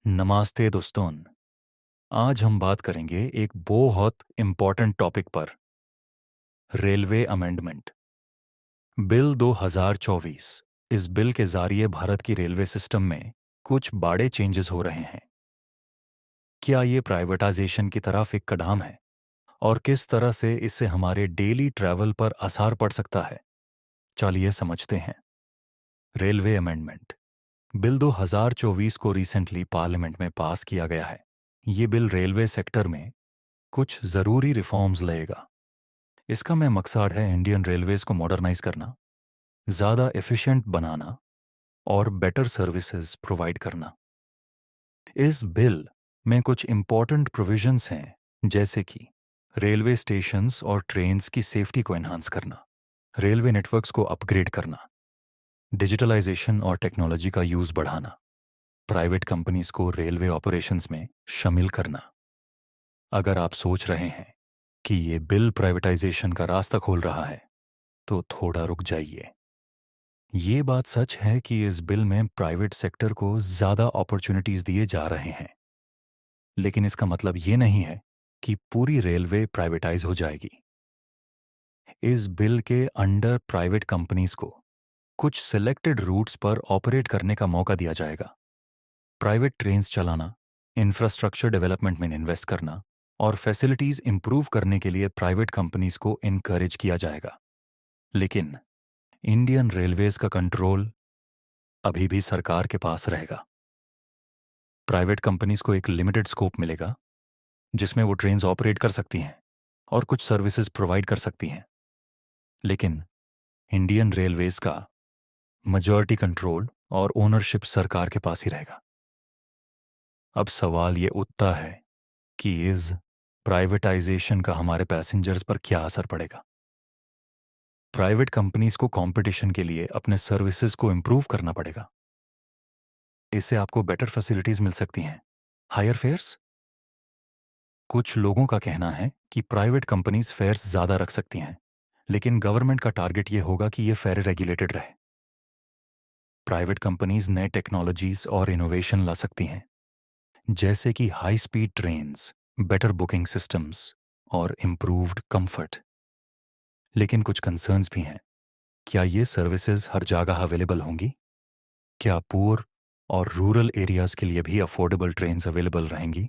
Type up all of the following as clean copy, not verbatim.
नमस्ते दोस्तों। आज हम बात करेंगे एक बहुत इम्पॉर्टेंट टॉपिक पर। Railway amendment bill 2024। इस बिल के जरिए भारत की रेलवे सिस्टम में कुछ बड़े चेंजेस हो रहे हैं। क्या ये प्राइवेटाइजेशन की तरफ एक कदम है और किस तरह से इससे हमारे डेली ट्रैवल पर असर पड़ सकता है? चलिए समझते हैं। रेलवे अमेंडमेंट बिल 2024 को रिसेंटली पार्लियामेंट में पास किया गया है। ये बिल रेलवे सेक्टर में कुछ ज़रूरी रिफॉर्म्स लाएगा। इसका मैं मकसद है इंडियन रेलवेज को मॉडर्नाइज करना, ज़्यादा एफिशिएंट बनाना और बेटर सर्विसेज प्रोवाइड करना। इस बिल में कुछ इम्पॉर्टेंट प्रोविजंस हैं, जैसे कि रेलवे स्टेशंस और ट्रेन्स की सेफ्टी को एनहांस करना, रेलवे नेटवर्क्स को अपग्रेड करना, डिजिटलाइजेशन और टेक्नोलॉजी का यूज़ बढ़ाना, प्राइवेट कंपनीज को रेलवे ऑपरेशंस में शामिल करना। अगर आप सोच रहे हैं कि ये बिल प्राइवेटाइजेशन का रास्ता खोल रहा है, तो थोड़ा रुक जाइए। ये बात सच है कि इस बिल में प्राइवेट सेक्टर को ज़्यादा अपॉर्चुनिटीज़ दिए जा रहे हैं, लेकिन इसका मतलब ये नहीं है कि पूरी रेलवे प्राइवेटाइज हो जाएगी। इस बिल के अंडर प्राइवेट कंपनीज को कुछ सिलेक्टेड रूट्स पर ऑपरेट करने का मौका दिया जाएगा। प्राइवेट ट्रेन्स चलाना, इंफ्रास्ट्रक्चर डेवलपमेंट में इन्वेस्ट करना और फैसिलिटीज़ इंप्रूव करने के लिए प्राइवेट कंपनीज को इनकरेज किया जाएगा। लेकिन इंडियन रेलवेज का कंट्रोल अभी भी सरकार के पास रहेगा। प्राइवेट कंपनीज को एक लिमिटेड स्कोप मिलेगा, जिसमें वो ट्रेन्स ऑपरेट कर सकती हैं और कुछ सर्विसेज प्रोवाइड कर सकती हैं। लेकिन इंडियन रेलवेज का मेजॉरिटी कंट्रोल और ओनरशिप सरकार के पास ही रहेगा। अब सवाल ये उठता है कि इस प्राइवेटाइजेशन का हमारे पैसेंजर्स पर क्या असर पड़ेगा। प्राइवेट कंपनीज को कंपटीशन के लिए अपने सर्विसेज को इंप्रूव करना पड़ेगा। इससे आपको बेटर फैसिलिटीज मिल सकती हैं, हायर फेयर्स। कुछ लोगों का कहना है कि प्राइवेट कंपनीज फेयर्स ज़्यादा रख सकती हैं, लेकिन गवर्नमेंट का टारगेट ये होगा कि ये फेयर रेगुलेटेड रहे। प्राइवेट कंपनीज नए टेक्नोलॉजीज और इनोवेशन ला सकती हैं, जैसे कि high speed trains, better booking systems और इम्प्रूव्ड कंफर्ट। लेकिन कुछ कंसर्न्स भी हैं। क्या ये सर्विसेज हर जगह अवेलेबल होंगी? क्या पुअर और रूरल एरियाज के लिए भी अफोर्डेबल ट्रेन्स अवेलेबल रहेंगी?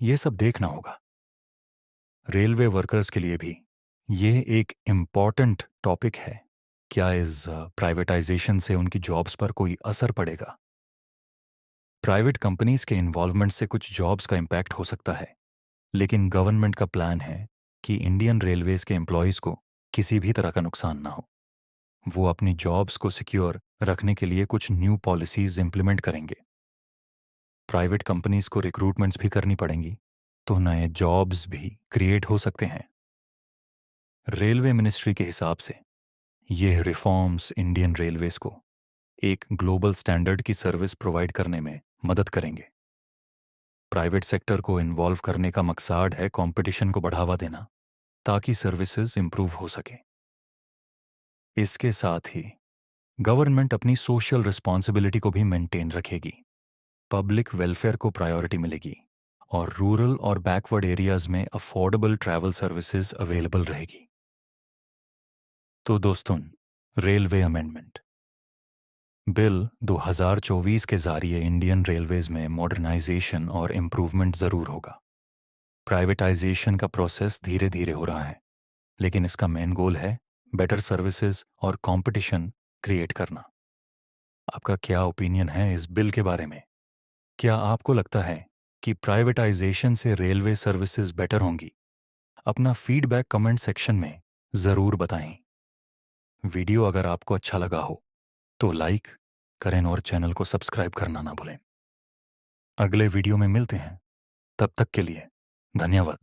ये सब देखना होगा। रेलवे वर्कर्स के लिए भी ये एक इम्पॉर्टेंट टॉपिक है। क्या इस प्राइवेटाइजेशन से उनकी जॉब्स पर कोई असर पड़ेगा? प्राइवेट कंपनीज के इन्वॉल्वमेंट से कुछ जॉब्स का इम्पैक्ट हो सकता है, लेकिन गवर्नमेंट का प्लान है कि इंडियन रेलवेज के एम्प्लॉयज़ को किसी भी तरह का नुकसान ना हो। वो अपनी जॉब्स को सिक्योर रखने के लिए कुछ न्यू पॉलिसीज इंप्लीमेंट करेंगे। प्राइवेट कंपनीज को रिक्रूटमेंट्स भी करनी पड़ेंगी, तो नए जॉब्स भी क्रिएट हो सकते हैं। रेलवे मिनिस्ट्री के हिसाब से ये रिफॉर्म्स इंडियन रेलवेज को एक ग्लोबल स्टैंडर्ड की सर्विस प्रोवाइड करने में मदद करेंगे। प्राइवेट सेक्टर को इन्वॉल्व करने का मकसद है कंपटीशन को बढ़ावा देना, ताकि सर्विसेज इंप्रूव हो सके। इसके साथ ही गवर्नमेंट अपनी सोशल रिस्पॉन्सिबिलिटी को भी मेंटेन रखेगी। पब्लिक वेलफेयर को प्रायोरिटी मिलेगी और रूरल और बैकवर्ड एरियाज में अफोर्डेबल ट्रैवल सर्विसेज अवेलेबल रहेगी। तो दोस्तों, रेलवे अमेंडमेंट बिल 2024 के जरिए इंडियन रेलवेज में मॉडर्नाइजेशन और इम्प्रूवमेंट ज़रूर होगा। प्राइवेटाइजेशन का प्रोसेस धीरे धीरे हो रहा है, लेकिन इसका मेन गोल है बेटर सर्विसेज और कंपटीशन क्रिएट करना। आपका क्या ओपिनियन है इस बिल के बारे में? क्या आपको लगता है कि प्राइवेटाइजेशन से रेलवे सर्विसेज बेटर होंगी? अपना फीडबैक कमेंट सेक्शन में ज़रूर बताएं। वीडियो अगर आपको अच्छा लगा हो तो लाइक करें और चैनल को सब्सक्राइब करना ना भूलें। अगले वीडियो में मिलते हैं, तब तक के लिए धन्यवाद।